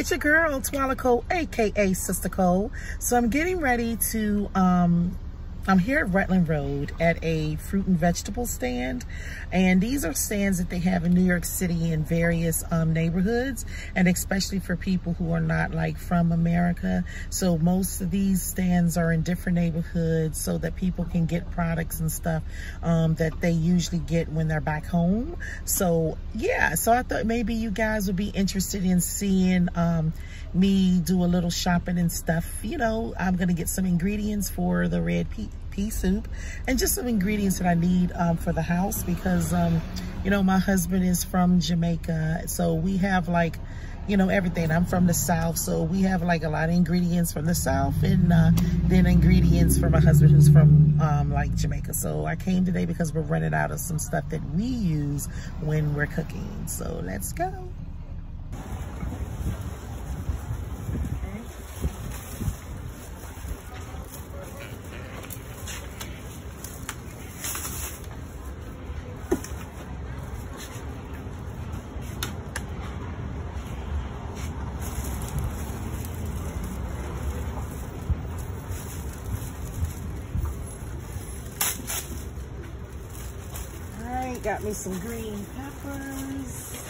it's your girl, Twala Cole, aka Sister Cole. So I'm getting ready to, I'm here at Rutland Road at a fruit and vegetable stand. And these are stands that they have in New York City in various neighborhoods, and especially for people who are not like from America. So most of these stands are in different neighborhoods so that people can get products and stuff that they usually get when they're back home. So yeah, so I thought maybe you guys would be interested in seeing me do a little shopping and stuff. You know, I'm gonna get some ingredients for the red pea soup and just some ingredients that I need for the house, because you know, my husband is from Jamaica, so we have like, you know, everything. I'm from the South, so we have like a lot of ingredients from the South, and then ingredients for my husband who's from like Jamaica. So I came today because we're running out of some stuff that we use when we're cooking. So let's go. Got me some green peppers.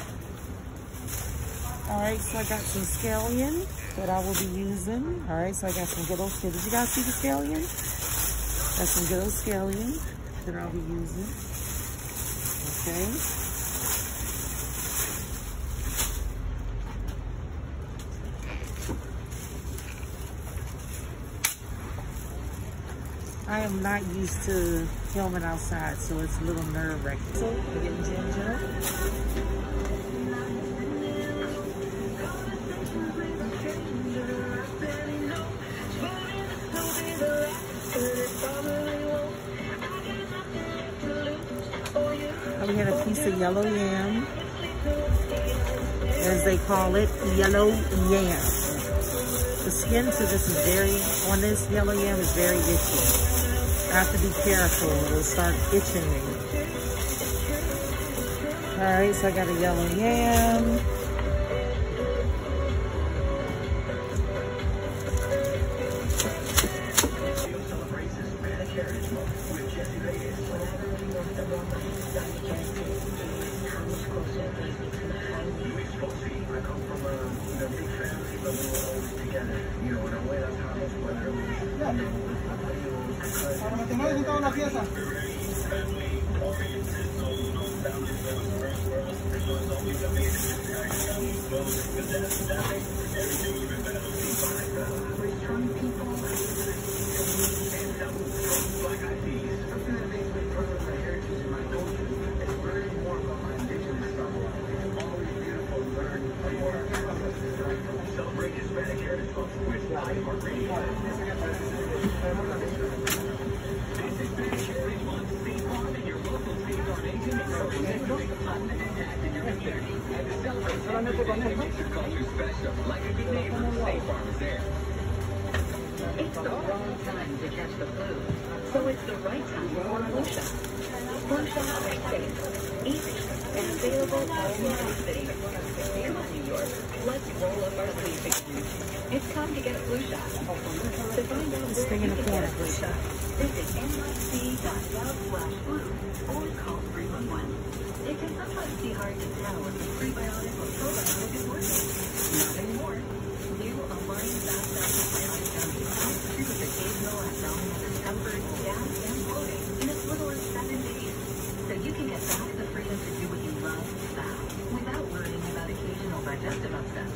All right, so I got some scallion that I will be using. All right, so I got some good old scallion. Did you guys see the scallion? Got some good old scallion that I'll be using. Okay. I am not used to filming outside, so it's a little nerve-wracking. So we're getting ginger. We had a piece of yellow yam, as they call it, yellow yam. The skin to this is on this yellow yam is very itchy. I have to be careful, it'll start itching me. All right, so I got a yellow yam. It's the wrong time to catch the flu, so it's the right time for flu shot. Flu shots are safe, easy, and available all in New York City. Come on, New York, let's roll up our sleeves again. It's time to get a flu shot. To find out where you can get a flu shot, visit nyc.gov/flu or call 311. It can sometimes be hard to tell if the prebiotic or probiotic is working. Not anymore. New Align Fast Acting Biotic Gummies help treat with occasional abdominal discomfort, gas, and bloating in as little as 7 days. So you can get back the freedom to do what you love fast without worrying about occasional digestive upsets.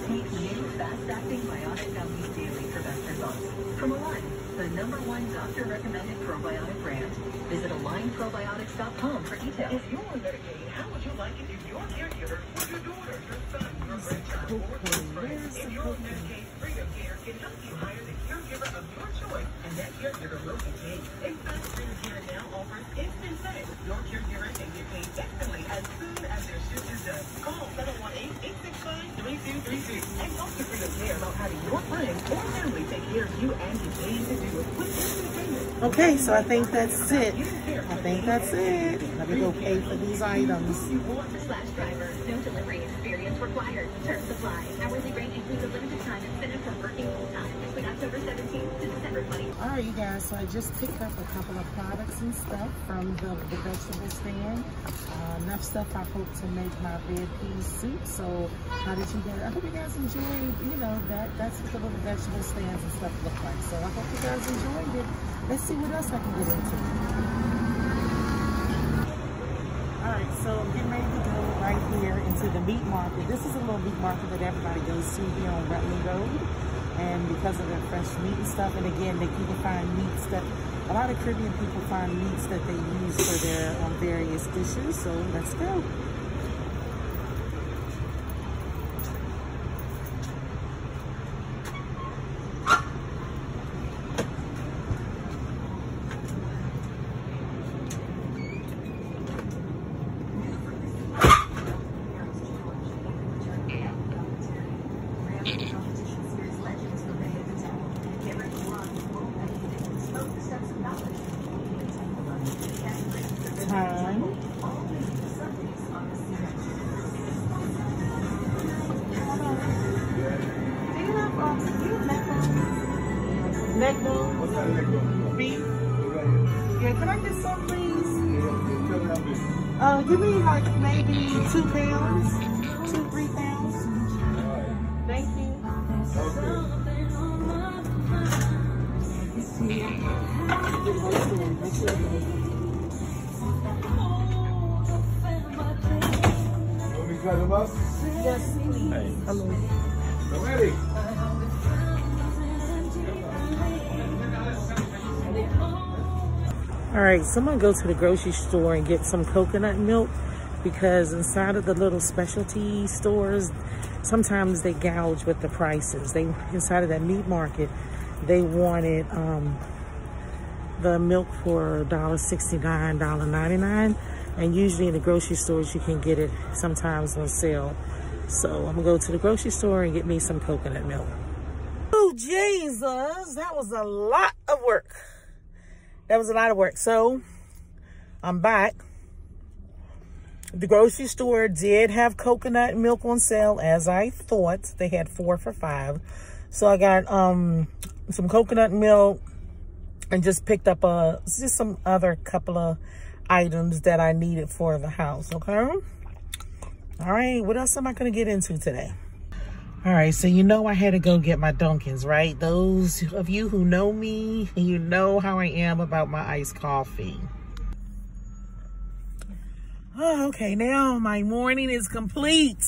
Take new Fast Acting Biotic Gummies daily for best results. From Align, the #1 doctor-recommended probiotic brand. Visit AlignProbiotics.com for details. If you're on Medicaid, how would you like it if your caregiver was your daughter, your son, your grandchild, or your friend? If you're on Medicaid, Freedom Care can help you hire the caregiver of your choice, and that caregiver will be paid. In fact, Freedom Care now offers instant pay. Your caregiver can get paid instantly as soon as their shift is done. Call 718-865-3232 and talk to Freedom Care about having your friends or family take care of you and get paid to do it with instant payment. Okay, so I think that's it. Let me go pay for these items. Driver, no delivery experience required. Terms apply. Hourly rate includes a limited time incentive for working full time between October 17th to December 20th. All right, you guys, so I just picked up a couple of products and stuff from the vegetable stand. Enough stuff I hope to make my red pea soup. So how did you guys, I hope you guys enjoyed, you know, that's what the little vegetable stands and stuff look like. So I hope you guys enjoyed it. Let's see what else I can get into. All right, so I'm getting ready to go right here into the meat market. This is a little meat market that everybody goes to here on Rutland Road. And because of their fresh meat and stuff, and again, you can find meats that, a lot of Caribbean people find meats that they use for their various dishes. So let's go. Neck bone? What's that neck bone? Beef? Yeah, can I get some, please? Give me like maybe 2 pounds, 2-3 pounds. Thank you. Want me to cut them up? Yes, please. Hey. Hello. Ready? All right, so I'm gonna go to the grocery store and get some coconut milk because inside of the little specialty stores, sometimes they gouge with the prices. Inside of that meat market, they wanted the milk for $1.69, $1.99, and usually in the grocery stores you can get it sometimes on sale. So I'm gonna go to the grocery store and get me some coconut milk. Oh Jesus, that was a lot of work. So I'm back. The grocery store did have coconut milk on sale, as I thought. They had 4 for $5. So I got some coconut milk and just picked up just some other couple of items that I needed for the house, okay? All right, what else am I gonna get into today? All right, so you know I had to go get my Dunkins, right? Those of you who know me, you know how I am about my iced coffee. Oh, okay, now my morning is complete.